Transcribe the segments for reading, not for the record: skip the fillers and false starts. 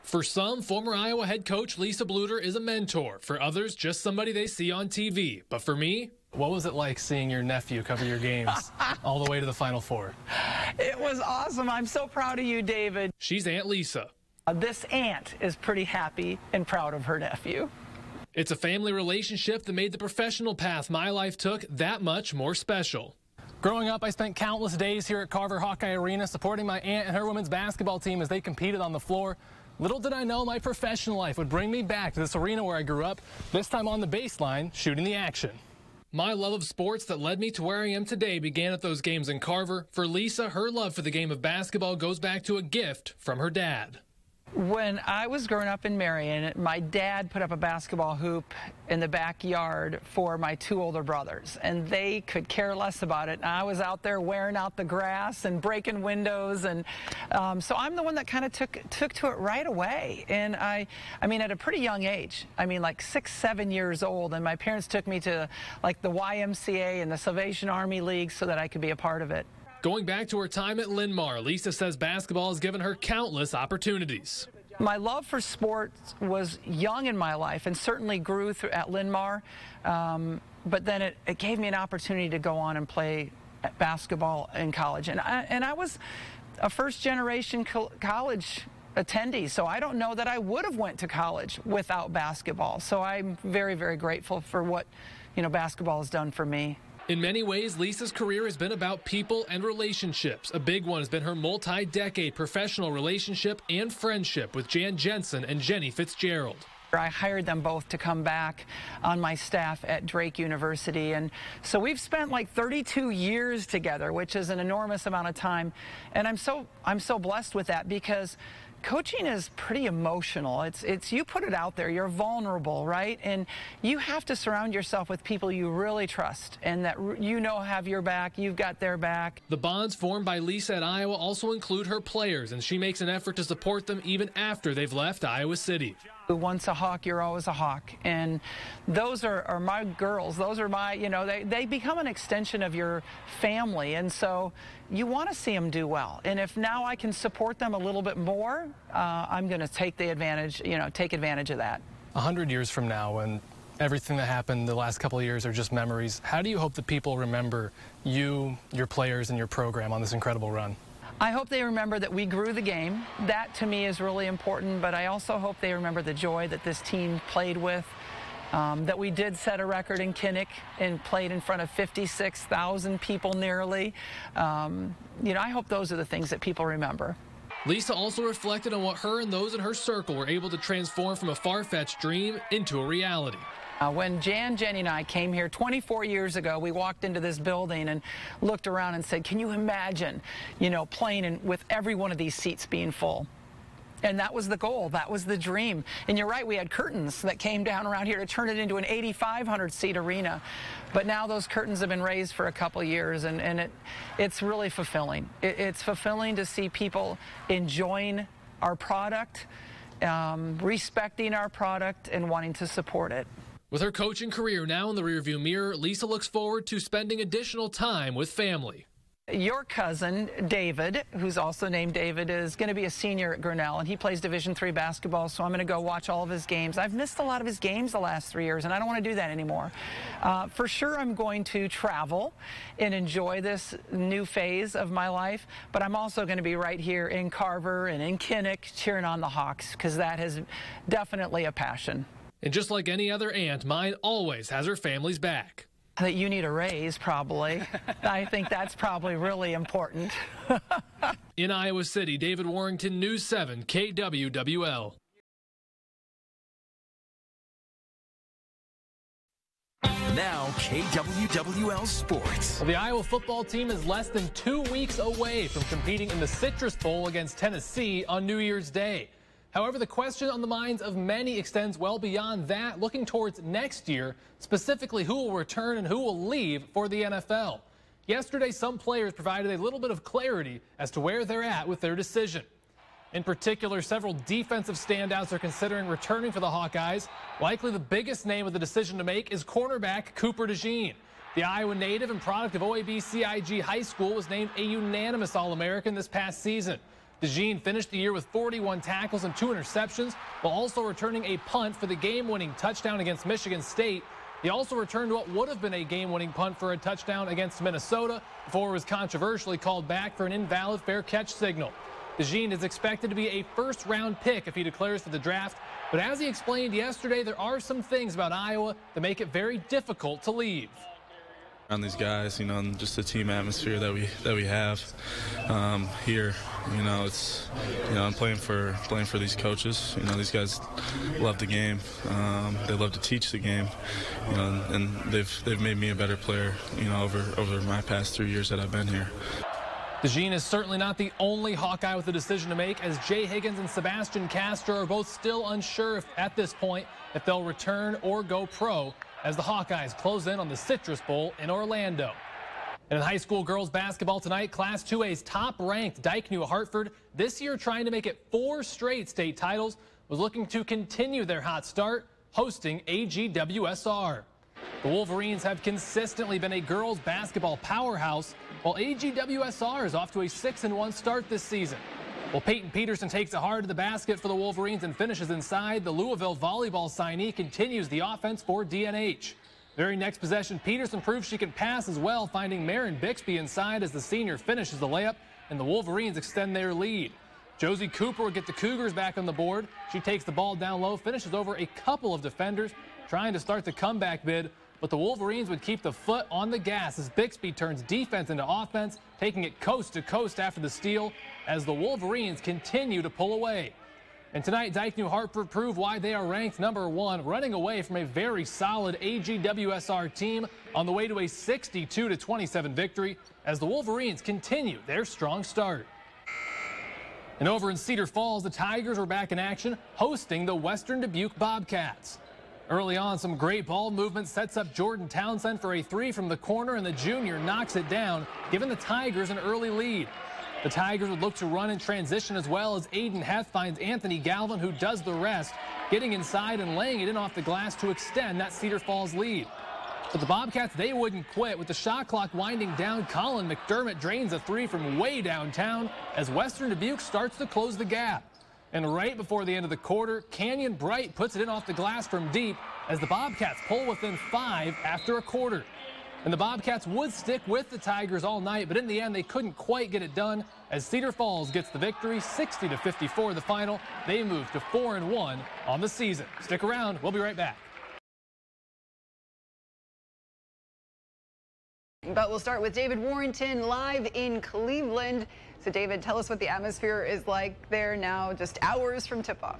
For some, former Iowa head coach Lisa Bluter is a mentor. For others, just somebody they see on TV. But for me, what was it like seeing your nephew cover your games all the way to the Final Four? It was awesome. I'm so proud of you, David. She's Aunt Lisa. This aunt is pretty happy and proud of her nephew. It's a family relationship that made the professional path my life took that much more special. Growing up, I spent countless days here at Carver Hawkeye Arena supporting my aunt and her women's basketball team as they competed on the floor. Little did I know my professional life would bring me back to this arena where I grew up, this time on the baseline, shooting the action. My love of sports that led me to where I am today began at those games in Carver. For Lisa, her love for the game of basketball goes back to a gift from her dad. When I was growing up in Marion, my dad put up a basketball hoop in the backyard for my two older brothers, and they could care less about it. And I was out there wearing out the grass and breaking windows, and so I'm the one that kind of took to it right away. And I mean, at a pretty young age, I mean, like 6, 7 years old, and my parents took me to like the YMCA and the Salvation Army League so that I could be a part of it. Going back to her time at Linn-Mar, Lisa says basketball has given her countless opportunities. My love for sports was young in my life and certainly grew at Linn-Mar, but then it gave me an opportunity to go on and play basketball in college. And I was a first-generation college attendee, so I don't know that I would have went to college without basketball. So I'm very, very grateful for what, basketball has done for me. In many ways, Lisa's career has been about people and relationships. A big one has been her multi-decade professional relationship and friendship with Jan Jensen and Jenny Fitzgerald. I hired them both to come back on my staff at Drake University, and so we've spent like 32 years together, which is an enormous amount of time, and I'm so blessed with that because coaching is pretty emotional. It's you put it out there, you're vulnerable, right? And you have to surround yourself with people you really trust and that have your back, you've got their back. The bonds formed by Lisa at Iowa also include her players, and she makes an effort to support them even after they've left Iowa City. Once a Hawk, you're always a Hawk. And those are my girls. Those are my, they become an extension of your family. And so you want to see them do well. And if now I can support them a little bit more, I'm going to take advantage of that. 100 years from now, when everything that happened the last couple of years are just memories, how do you hope that people remember you, your players, and your program on this incredible run? I hope they remember that we grew the game. That, to me, is really important, but I also hope they remember the joy that this team played with, that we did set a record in Kinnick and played in front of 56,000 people nearly. I hope those are the things that people remember. Lisa also reflected on what her and those in her circle were able to transform from a far-fetched dream into a reality. When Jenny and I came here 24 years ago, we walked into this building and looked around and said, can you imagine, playing with every one of these seats being full? And that was the goal. That was the dream. And you're right, we had curtains that came down around here to turn it into an 8,500-seat arena. But now those curtains have been raised for a couple years, and it's really fulfilling. It's fulfilling to see people enjoying our product, respecting our product, and wanting to support it. With her coaching career now in the rearview mirror, Lisa looks forward to spending additional time with family. Your cousin, David, who's also named David, is going to be a senior at Grinnell, and he plays Division III basketball, so I'm going to go watch all of his games. I've missed a lot of his games the last 3 years, and I don't want to do that anymore. For sure, I'm going to travel and enjoy this new phase of my life, but I'm also going to be right here in Carver and in Kinnick cheering on the Hawks, because that is definitely a passion. And just like any other aunt, mine always has her family's back. That you need a raise, probably. I think that's probably really important. In Iowa City, David Warrington, News 7, KWWL. Now, KWWL Sports. Well, the Iowa football team is less than 2 weeks away from competing in the Citrus Bowl against Tennessee on New Year's Day. However, the question on the minds of many extends well beyond that, looking towards next year, specifically who will return and who will leave for the NFL. Yesterday, some players provided a little bit of clarity as to where they're at with their decision. In particular, several defensive standouts are considering returning for the Hawkeyes. Likely the biggest name of the decision to make is cornerback Cooper DeJean. The Iowa native and product of OAB-CIG High School was named a unanimous All-American this past season. DeJean finished the year with 41 tackles and 2 interceptions, while also returning a punt for the game-winning touchdown against Michigan State. He also returned what would have been a game-winning punt for a touchdown against Minnesota before it was controversially called back for an invalid fair catch signal. DeJean is expected to be a first-round pick if he declares for the draft, but as he explained yesterday, there are some things about Iowa that make it very difficult to leave. Around these guys, and just the team atmosphere that we have here, it's, I'm playing for these coaches. These guys love the game. They love to teach the game, and they've made me a better player, over my past 3 years that I've been here. DeJean is certainly not the only Hawkeye with a decision to make, as Jay Higgins and Sebastian Castro are both still unsure at this point if they'll return or go pro, as the Hawkeyes close in on the Citrus Bowl in Orlando. And in high school girls basketball tonight, Class 2A's top-ranked Dyke New Hartford, this year trying to make it 4 straight state titles, was looking to continue their hot start, hosting AGWSR. The Wolverines have consistently been a girls basketball powerhouse, while AGWSR is off to a 6-1 start this season. Well, Peyton Peterson takes it hard to the basket for the Wolverines and finishes inside. The Louisville volleyball signee continues the offense for DNH. Very next possession, Peterson proves she can pass as well, finding Marin Bixby inside as the senior finishes the layup, and the Wolverines extend their lead. Josie Cooper will get the Cougars back on the board. She takes the ball down low, finishes over a couple of defenders, trying to start the comeback bid, but the Wolverines would keep the foot on the gas as Bixby turns defense into offense, taking it coast to coast after the steal as the Wolverines continue to pull away. And tonight, Dyke New Hartford proved why they are ranked #1, running away from a very solid AGWSR team on the way to a 62-27 victory as the Wolverines continue their strong start. And over in Cedar Falls, the Tigers were back in action, hosting the Western Dubuque Bobcats. Early on, some great ball movement sets up Jordan Townsend for a 3 from the corner, and the junior knocks it down, giving the Tigers an early lead. The Tigers would look to run in transition as well as Aiden Heth finds Anthony Galvin, who does the rest, getting inside and laying it in off the glass to extend that Cedar Falls lead. But the Bobcats, they wouldn't quit. With the shot clock winding down, Colin McDermott drains a 3 from way downtown as Western Dubuque starts to close the gap. And right before the end of the quarter, Canyon Bright puts it in off the glass from deep as the Bobcats pull within 5 after a quarter. And the Bobcats would stick with the Tigers all night, but in the end, they couldn't quite get it done as Cedar Falls gets the victory, 60-54 the final. They move to 4-1 on the season. Stick around. We'll be right back. But we'll start with David Warrington live in Cleveland. So, David, tell us what the atmosphere is like there now, just hours from tip-off.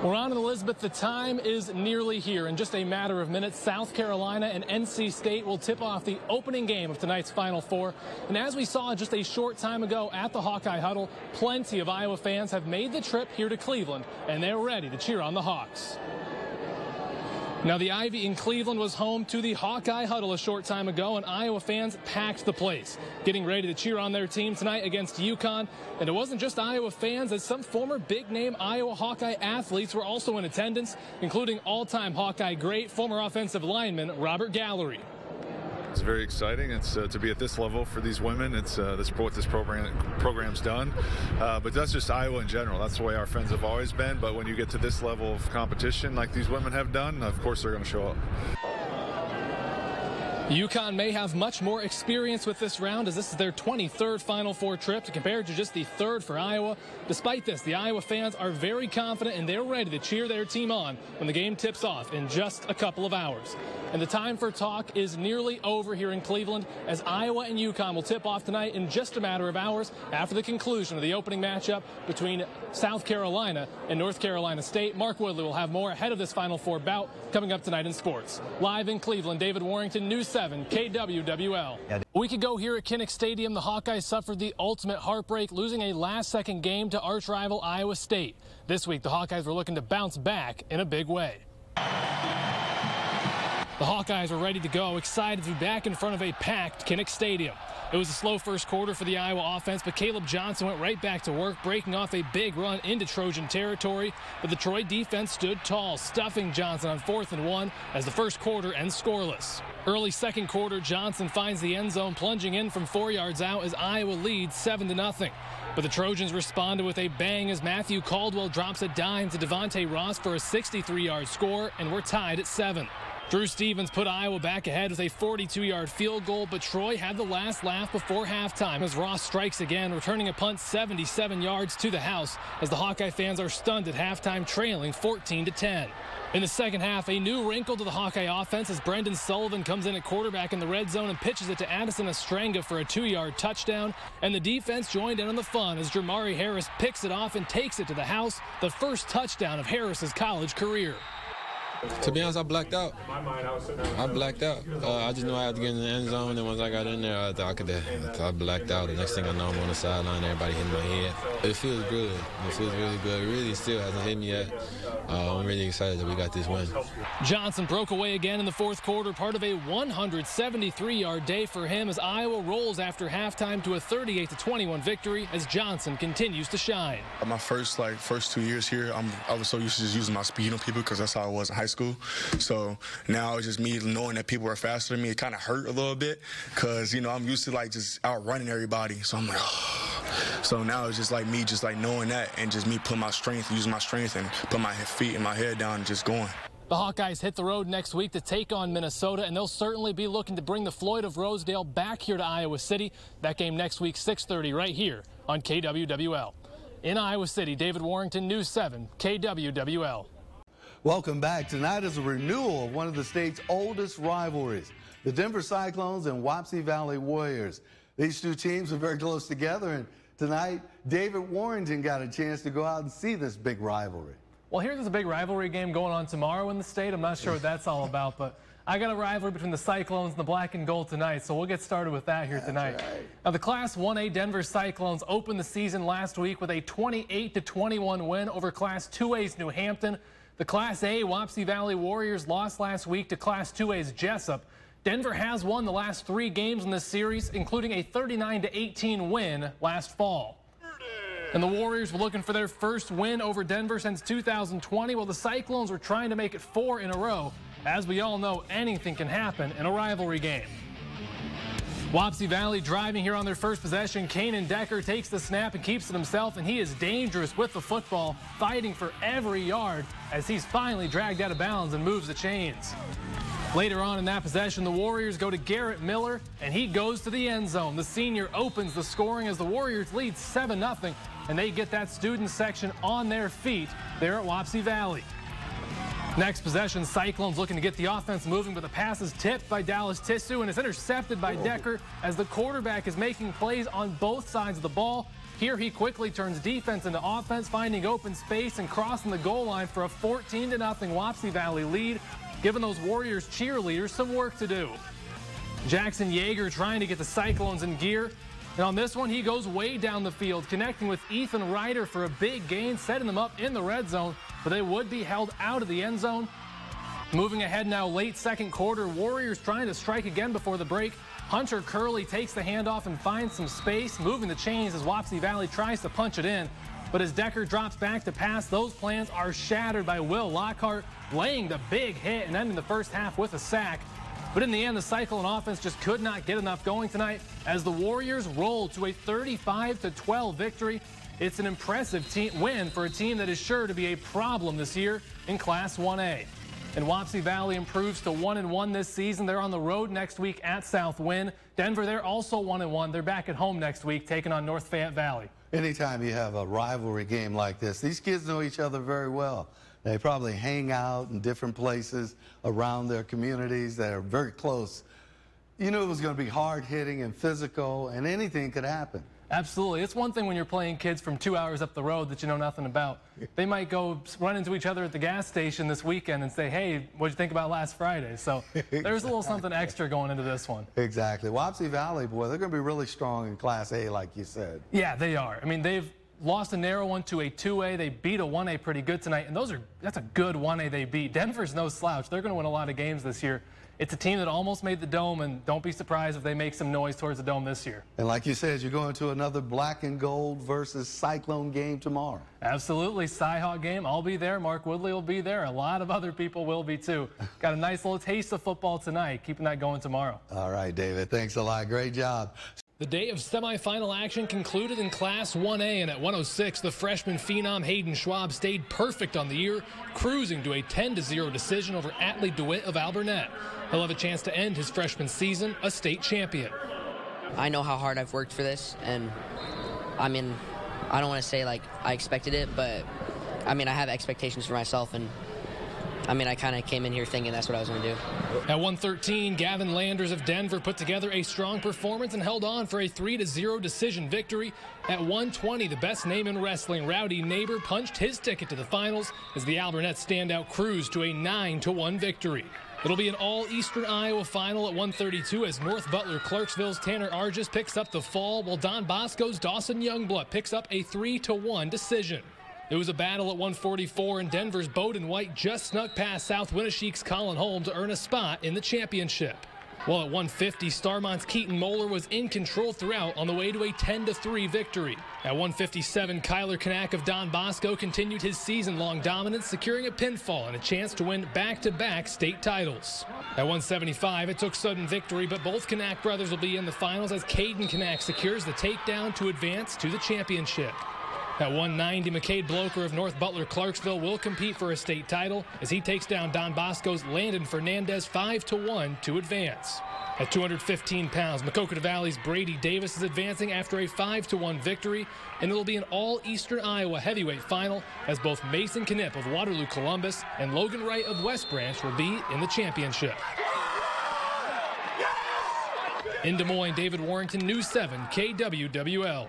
Well, Ron and Elizabeth, the time is nearly here. In just a matter of minutes, South Carolina and NC State will tip off the opening game of tonight's Final Four. And as we saw just a short time ago at the Hawkeye Huddle, plenty of Iowa fans have made the trip here to Cleveland, and they're ready to cheer on the Hawks. Now, the Ivy in Cleveland was home to the Hawkeye Huddle a short time ago, and Iowa fans packed the place, getting ready to cheer on their team tonight against UConn. And it wasn't just Iowa fans, as some former big-name Iowa Hawkeye athletes were also in attendance, including all-time Hawkeye great former offensive lineman Robert Gallery. It's very exciting. It's to be at this level for these women. It's what this program's done. But that's just Iowa in general. That's the way our friends have always been. But when you get to this level of competition like these women have done, of course they're going to show up. UConn may have much more experience with this round, as this is their 23rd Final Four trip compared to just the 3rd for Iowa. Despite this, the Iowa fans are very confident and they're ready to cheer their team on when the game tips off in just a couple of hours. And the time for talk is nearly over here in Cleveland, as Iowa and UConn will tip off tonight in just a matter of hours after the conclusion of the opening matchup between South Carolina and North Carolina State. Mark Woodley will have more ahead of this Final Four bout coming up tonight in sports. Live in Cleveland, David Warrington, News 7 KWWL. A week ago here at Kinnick Stadium, the Hawkeyes suffered the ultimate heartbreak, losing a last-second game to arch rival Iowa State. This week, the Hawkeyes were looking to bounce back in a big way. The Hawkeyes were ready to go, excited to be back in front of a packed Kinnick Stadium. It was a slow first quarter for the Iowa offense, but Caleb Johnson went right back to work, breaking off a big run into Trojan territory. But the Troy defense stood tall, stuffing Johnson on 4th and 1 as the first quarter ends scoreless. Early second quarter, Johnson finds the end zone, plunging in from 4 yards out as Iowa leads 7-0. But the Trojans responded with a bang as Matthew Caldwell drops a dime to Devontae Ross for a 63-yard score, and we're tied at 7. Drew Stevens put Iowa back ahead with a 42-yard field goal, but Troy had the last laugh before halftime as Ross strikes again, returning a punt 77 yards to the house as the Hawkeye fans are stunned at halftime, trailing 14-10. In the second half, a new wrinkle to the Hawkeye offense as Brendan Sullivan comes in at quarterback in the red zone and pitches it to Addison Estrenga for a 2-yard touchdown. And the defense joined in on the fun as Jamari Harris picks it off and takes it to the house, the first touchdown of Harris's college career. To be honest, I blacked out. I blacked out. I just knew I had to get in the end zone, and once I got in there, I thought I could. I blacked out. The next thing I know, I'm on the sideline, everybody hitting my head. It feels good. It feels really good. It really still hasn't hit me yet. I'm really excited that we got this win. Johnson broke away again in the fourth quarter, part of a 173-yard day for him as Iowa rolls after halftime to a 38-21 victory as Johnson continues to shine. My first 2 years here, I was so used to just using my speed on people because that's how I was in high school. So now it's just me knowing that people are faster than me. It kind of hurt a little bit because, you know, I'm used to just outrunning everybody. So I'm like, oh. So now it's just me knowing that and just me putting my strength, using my strength and put my feet and my head down and just going. The Hawkeyes hit the road next week to take on Minnesota, and they'll certainly be looking to bring the Floyd of Rosedale back here to Iowa City. That game next week, 6:30, right here on KWWL. In Iowa City, David Warrington, News 7, KWWL. Welcome back. Tonight is a renewal of one of the state's oldest rivalries, the Denver Cyclones and Wapsie Valley Warriors. These two teams are very close together, and tonight, David Warrington got a chance to go out and see this big rivalry. Well, here's a big rivalry game going on tomorrow in the state. I'm not sure what that's all about, but I got a rivalry between the Cyclones and the Black and Gold tonight, so we'll get started with that here tonight. Right. Now, the Class 1A Denver Cyclones opened the season last week with a 28-21 win over Class 2A's New Hampton. The Class A Wapsie Valley Warriors lost last week to Class 2A's Jessup. Denver has won the last 3 games in this series, including a 39-18 win last fall. And the Warriors were looking for their first win over Denver since 2020, while the Cyclones were trying to make it 4 in a row. As we all know, anything can happen in a rivalry game. Wapsie Valley driving here on their first possession. Kanan Decker takes the snap and keeps it himself, and he is dangerous with the football, fighting for every yard as he's finally dragged out of bounds and moves the chains. Later on in that possession, the Warriors go to Garrett Miller, and he goes to the end zone. The senior opens the scoring as the Warriors lead 7-0, and they get that student section on their feet there at Wapsie Valley. Next possession, Cyclones looking to get the offense moving, but the pass is tipped by Dallas Tissue, and it's intercepted by Decker as the quarterback is making plays on both sides of the ball. Here he quickly turns defense into offense, finding open space and crossing the goal line for a 14-0 Wapsie Valley lead, giving those Warriors cheerleaders some work to do. Jackson Yeager trying to get the Cyclones in gear. And on this one, he goes way down the field, connecting with Ethan Ryder for a big gain, setting them up in the red zone, but they would be held out of the end zone. Moving ahead now, late second quarter, Warriors trying to strike again before the break. Hunter Curley takes the handoff and finds some space, moving the chains as Wapsie Valley tries to punch it in. But as Decker drops back to pass, those plans are shattered by Will Lockhart, laying the big hit and ending the first half with a sack. But in the end, the Cyclone offense just could not get enough going tonight as the Warriors roll to a 35-12 victory. It's an impressive win for a team that is sure to be a problem this year in Class 1A. And Wapsie Valley improves to 1-1 this season. They're on the road next week at Southwind. Denver, they're also 1-1. They're back at home next week, taking on North Fayette Valley. Anytime you have a rivalry game like this, these kids know each other very well. They probably hang out in different places around their communities that are very close. You knew it was going to be hard-hitting and physical, and anything could happen. Absolutely. It's one thing when you're playing kids from 2 hours up the road that you know nothing about. They might go run into each other at the gas station this weekend and say, hey, what'd you think about last Friday? So there's a little something extra going into this one. Exactly. Wapsie Valley, boy, they're going to be really strong in Class A, like you said. Yeah, they are. I mean, they've lost a narrow one to a 2A. They beat a 1A pretty good tonight, and that's a good 1A they beat. Denver's no slouch. They're going to win a lot of games this year. It's a team that almost made the Dome, and don't be surprised if they make some noise towards the Dome this year. And like you said, you're going to another black and gold versus Cyclone game tomorrow. Absolutely. Cyhawk game. I'll be there. Mark Woodley will be there. A lot of other people will be, too. Got a nice little taste of football tonight. Keeping that going tomorrow. All right, David. Thanks a lot. Great job. The day of semifinal action concluded in Class 1A, and at 106, the freshman phenom Hayden Schwab stayed perfect on the year, cruising to a 10-0 decision over Atlee DeWitt of Alburnett. He'll have a chance to end his freshman season a state champion. I know how hard I've worked for this, and I mean, I don't want to say like I expected it, but I mean, I have expectations for myself, and I mean, I kind of came in here thinking that's what I was going to do. At 113, Gavin Landers of Denver put together a strong performance and held on for a 3-0 decision victory. At 120, the best name in wrestling, Rowdy Neighbor, punched his ticket to the finals as the Alburnett standout cruised to a 9-1 victory. It'll be an all-Eastern Iowa final at 132 as North Butler Clarksville's Tanner Argis picks up the fall, while Don Bosco's Dawson Youngblood picks up a 3-1 decision. It was a battle at 144, and Denver's Bowden White just snuck past South Winnesheek's Colin Holm to earn a spot in the championship. While at 150, Starmont's Keaton Moeller was in control throughout on the way to a 10-3 victory. At 157, Kyler Knack of Don Bosco continued his season-long dominance, securing a pinfall and a chance to win back-to-back state titles. At 175, it took sudden victory, but both Knack brothers will be in the finals as Caden Knack secures the takedown to advance to the championship. At 190, McCade Bloker of North Butler Clarksville will compete for a state title as he takes down Don Bosco's Landon Fernandez 5-1 to advance. At 215 pounds, Maquoketa Valley's Brady Davis is advancing after a 5-1 victory, and it'll be an all-Eastern Iowa heavyweight final as both Mason Knipp of Waterloo Columbus and Logan Wright of West Branch will be in the championship. In Des Moines, David Warrington, News 7 KWWL.